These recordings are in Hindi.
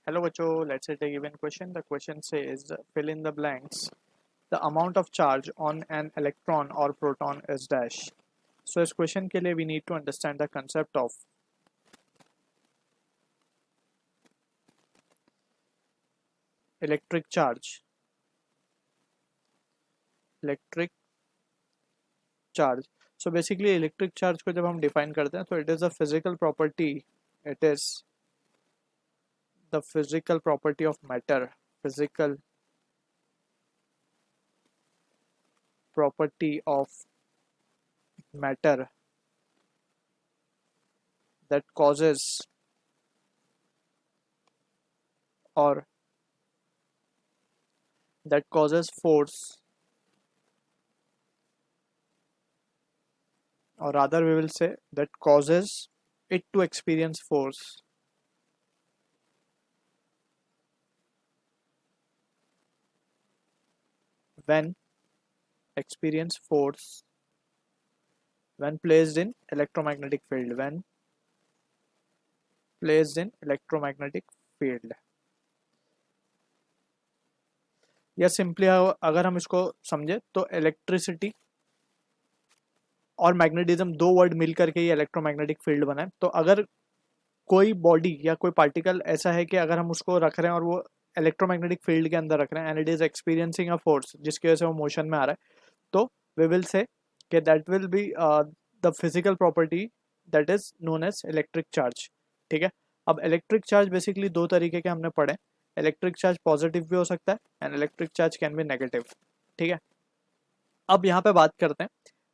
Hello बच्चों, let's take a given question. The question says fill in the blanks. The amount of charge on an electron or proton is dash. So इस question के लिए we need to understand the concept of electric charge. Electric charge. So basically electric charge को जब हम define करते हैं तो it is a physical property. It is the physical property of matter. Physical property of matter that causes or that causes force, or rather we will say that causes it to experience force. When experience force when placed in electromagnetic field, when placed in electromagnetic field. या सिंपली अगर हम इसको समझे तो इलेक्ट्रिसिटी और मैग्नेटिज्म दो वर्ड मिल करके ये इलेक्ट्रोमैग्नेटिक फील्ड बना है. तो अगर कोई बॉडी या कोई पार्टिकल ऐसा है कि अगर हम उसको रख रहे हैं और वो इलेक्ट्रोमैग्नेटिक फील्ड के अंदर रख रहे हैं and it is experiencing a force जिसकी वजह से वो मोशन में आ रहा है, तो वी विल से कि that will be the physical property that is known as electric charge. ठीक है. अब इलेक्ट्रिक चार्ज बेसिकली दो तरीके के हमने पढ़े. इलेक्ट्रिक चार्ज पॉजिटिव भी हो सकता है and electric charge can be negative. ठीक है. अब यहाँ पे बात करते हैं.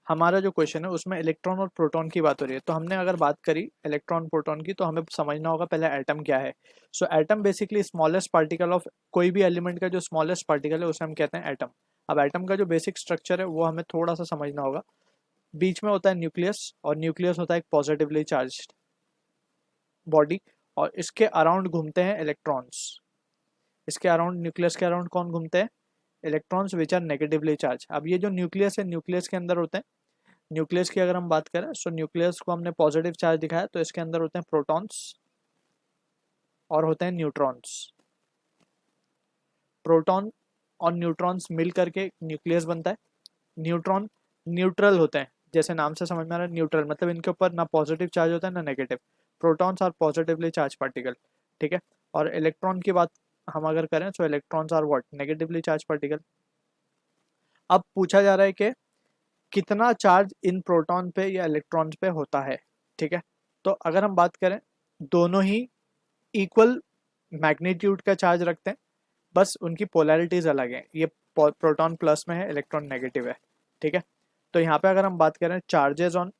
हमारा जो क्वेश्चन है उसमें इलेक्ट्रॉन और प्रोटॉन की बात हो रही है. तो हमने अगर बात करी इलेक्ट्रॉन प्रोटॉन की तो हमें समझना होगा पहले एटम क्या है. So atom basically smallest particle of कोई भी एलिमेंट का जो स्मॉलेस्ट पार्टिकल है उसे हम कहते हैं एटम. अब एटम का जो बेसिक स्ट्रक्चर है वो हमें थोड़ा सा समझना होगा. बीच में होता है न्यूक्लियस और न्यूक्लियस होता है एक पॉजिटिवली चार्ज्ड बॉडी और इसके अराउंड घूमते हैं इलेक्ट्रॉन्स. इसके अराउंड न्यूक्लियस के अराउंड कौन घूमते हैं? Electrons which are negatively charge. अब ये जो न्यूक्लियस है न्यूक्लियस के अंदर होते हैं. न्यूक्लियस की अगर हम बात करें सो न्यूक्लियस को हमने पॉजिटिव चार्ज दिखाया तो इसके अंदर होते हैं प्रोटॉन्स और होते हैं न्यूट्रॉन्स. प्रोटॉन और न्यूट्रॉन्स मिल करके न्यूक्लियस बनता है. न्यूट्रॉन न्यूट्रल होते हैं, जैसे नाम से समझ में आ रहा है न्यूट्रल मतलब इनके ऊपर ना पॉजिटिव चार्ज होता है ना negative. Protons are positively charge particle. ठीक है. और इलेक्ट्रॉन की बात हम अगर करें so electrons are what? Negatively charge particle. अब पूछा जा रहा है कि कितना चार्ज इन प्रोटॉन पे या इलेक्ट्रॉन्स पे होता है. ठीक है. तो अगर हम बात करें दोनों ही इक्वल मैग्नीट्यूड का चार्ज रखते हैं, बस उनकी पोलैरिटीज अलग है. ये प्रोटॉन प्लस में है, इलेक्ट्रॉन नेगेटिव है. ठीक है. तो यहाँ पे अगर हम बात करें चार्ज ऑन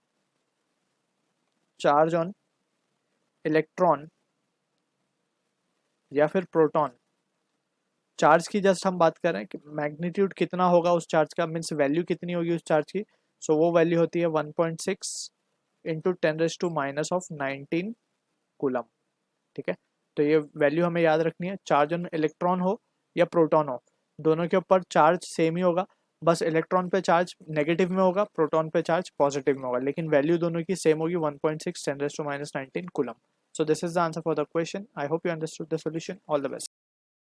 इलेक्ट्रॉन या फिर प्रोटॉन, चार्ज की जस्ट हम बात करें कि मैग्नीट्यूड कितना होगा उस चार्ज का, मीन्स वैल्यू कितनी होगी उस चार्ज की. सो वो वैल्यू होती है 1.6 इंटू 10⁻⁹ कूलम. ठीक है. तो ये वैल्यू हमें याद रखनी है. चार्ज ऑन इलेक्ट्रॉन हो या प्रोटॉन हो, दोनों के ऊपर चार्ज सेम ही होगा. बस इलेक्ट्रॉन पे चार्ज नेगेटिव में होगा, प्रोटॉन पे चार्ज पॉजिटिव में होगा, लेकिन वैल्यू दोनों की सेम होगी 1.6 10⁻⁹ coulomb. So this is the answer for the question. I hope you understood the solution. All the best.